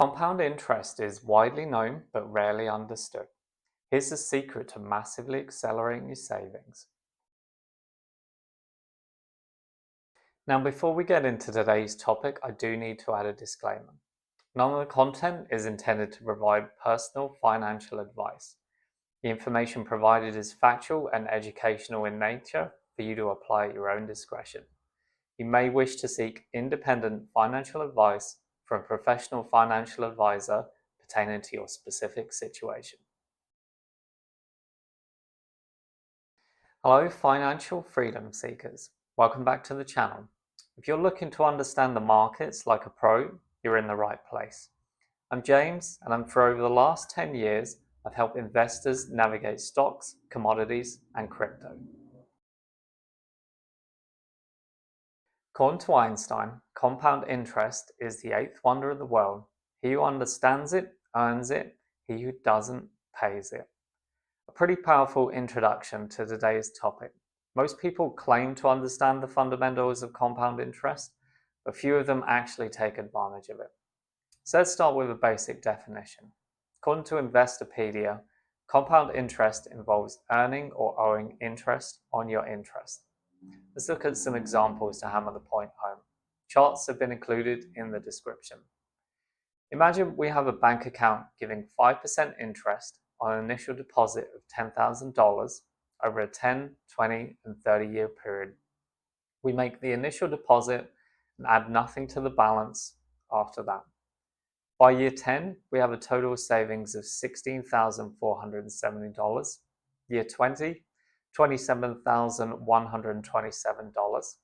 Compound interest is widely known but rarely understood. Here's the secret to massively accelerating your savings. Now, before we get into today's topic, I do need to add a disclaimer. None of the content is intended to provide personal financial advice. The information provided is factual and educational in nature for you to apply at your own discretion. You may wish to seek independent financial advice from a professional financial advisor pertaining to your specific situation. Hello, financial freedom seekers. Welcome back to the channel. If you're looking to understand the markets like a pro, you're in the right place. I'm James, and for over the last 10 years, I've helped investors navigate stocks, commodities, and crypto. According to Einstein, compound interest is the eighth wonder of the world. He who understands it earns it, he who doesn't pays it. A pretty powerful introduction to today's topic. Most people claim to understand the fundamentals of compound interest, but few of them actually take advantage of it. So let's start with a basic definition. According to Investopedia, compound interest involves earning or owing interest on your interest. Let's look at some examples to hammer the point home. Charts have been included in the description. Imagine we have a bank account giving 5% interest on an initial deposit of $10,000 over a 10, 20, and 30-year period. We make the initial deposit and add nothing to the balance after that. By year 10, we have a total savings of $16,470. Year 20, $27,127.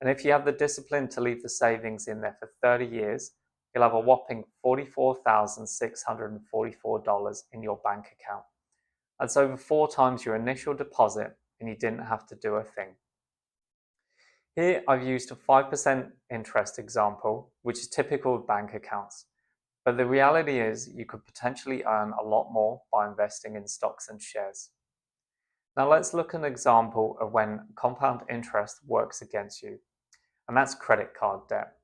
And if you have the discipline to leave the savings in there for 30 years, you'll have a whopping $44,644 in your bank account. That's over 4 times your initial deposit, and you didn't have to do a thing. Here I've used a 5% interest example, which is typical of bank accounts. But the reality is you could potentially earn a lot more by investing in stocks and shares. Now let's look at an example of when compound interest works against you, and that's credit card debt.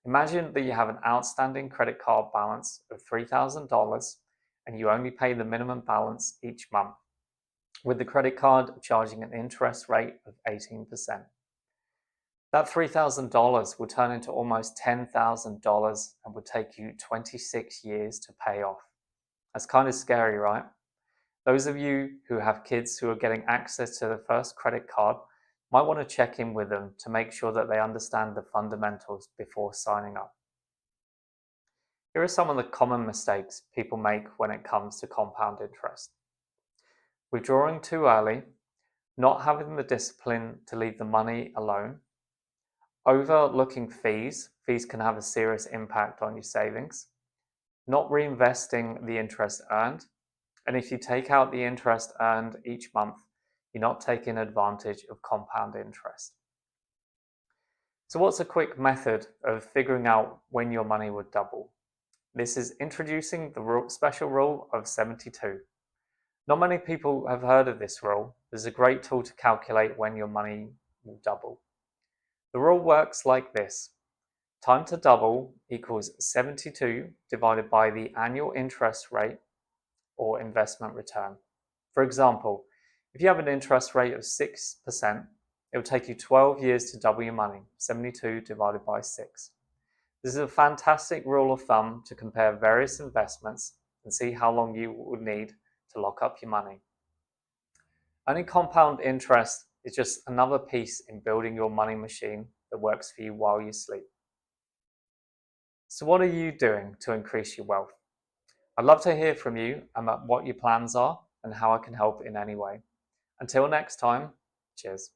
Imagine that you have an outstanding credit card balance of $3,000 and you only pay the minimum balance each month, with the credit card charging an interest rate of 18%. That $3,000 will turn into almost $10,000 and would take you 26 years to pay off. That's kind of scary, right? Those of you who have kids who are getting access to the first credit card might want to check in with them to make sure that they understand the fundamentals before signing up. Here are some of the common mistakes people make when it comes to compound interest. Withdrawing too early, not having the discipline to leave the money alone, overlooking fees. Fees can have a serious impact on your savings, not reinvesting the interest earned, and if you take out the interest earned each month, you're not taking advantage of compound interest. So what's a quick method of figuring out when your money would double? This is introducing the special rule of 72. Not many people have heard of this rule. There's a great tool to calculate when your money will double. The rule works like this. Time to double equals 72 divided by the annual interest rate or investment return. For example, if you have an interest rate of 6%, it will take you 12 years to double your money, 72 divided by 6. This is a fantastic rule of thumb to compare various investments and see how long you would need to lock up your money. Earning compound interest is just another piece in building your money machine that works for you while you sleep. So what are you doing to increase your wealth? I'd love to hear from you about what your plans are and how I can help in any way. Until next time, cheers.